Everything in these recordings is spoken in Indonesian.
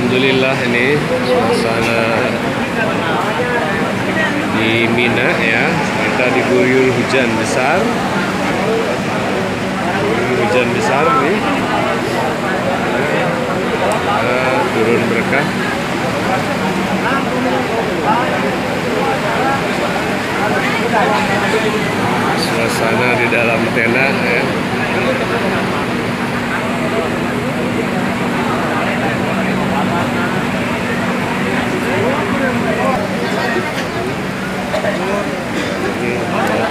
Alhamdulillah ini suasana di Mina ya. Kita diguyur hujan besar. Hujan besar nih. Turun berkah. Suasana di dalam tenda ya.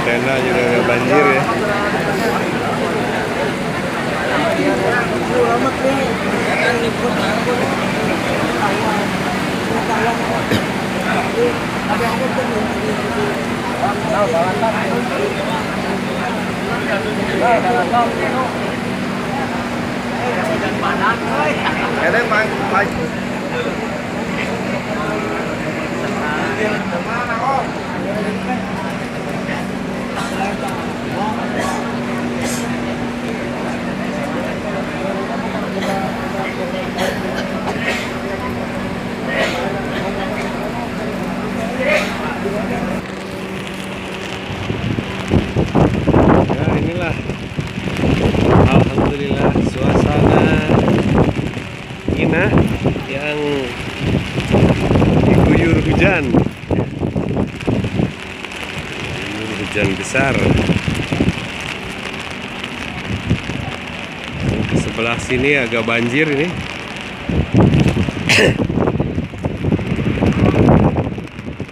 Tenda juga agak banjir ya. Ya inilah, alhamdulillah suasana Mina yang diguyur hujan. Hujan besar. Ke sebelah sini agak banjir ini.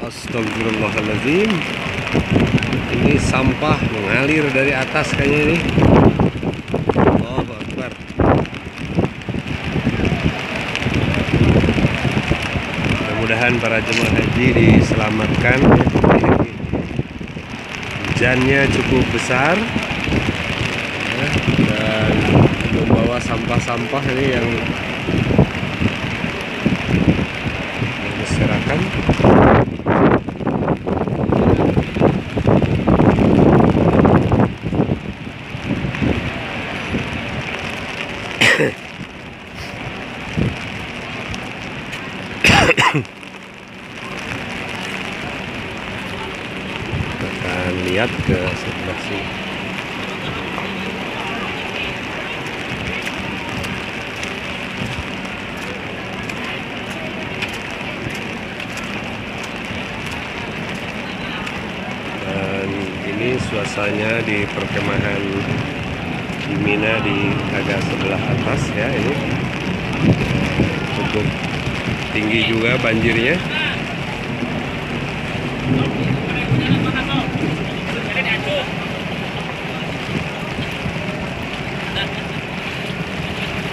Astagfirullahaladzim. Ini sampah mengalir dari atas kayaknya ini. Allahu Akbar. Mudah-mudahan para jemaah haji diselamatkan. Hujannya cukup besar dan membawa sampah-sampah ini yang berserakan. Akan lihat ke sebelah sini. Dan ini suasananya di perkemahan di Mina di agak sebelah atas ya, ini cukup tinggi juga banjirnya.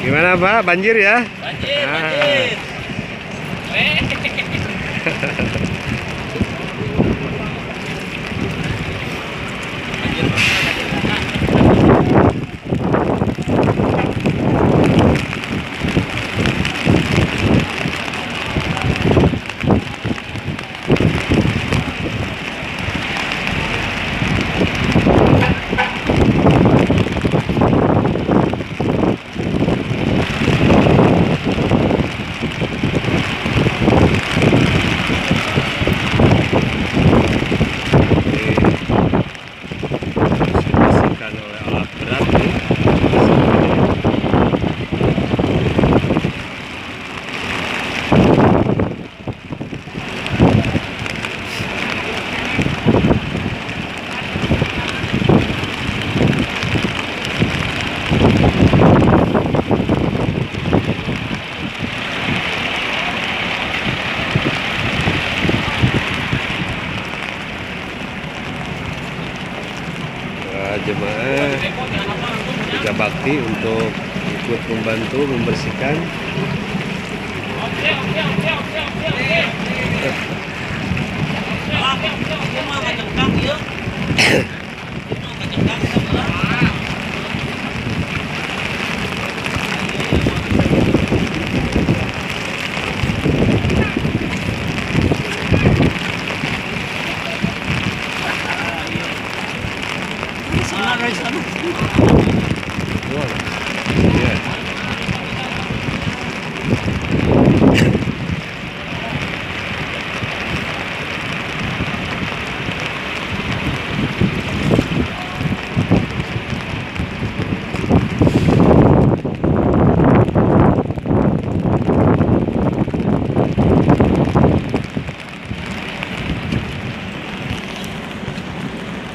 Gimana Pak, banjir ya? Banjir, banjir. Jemaah kerja bakti untuk ikut membantu membersihkan. Wow. Yeah.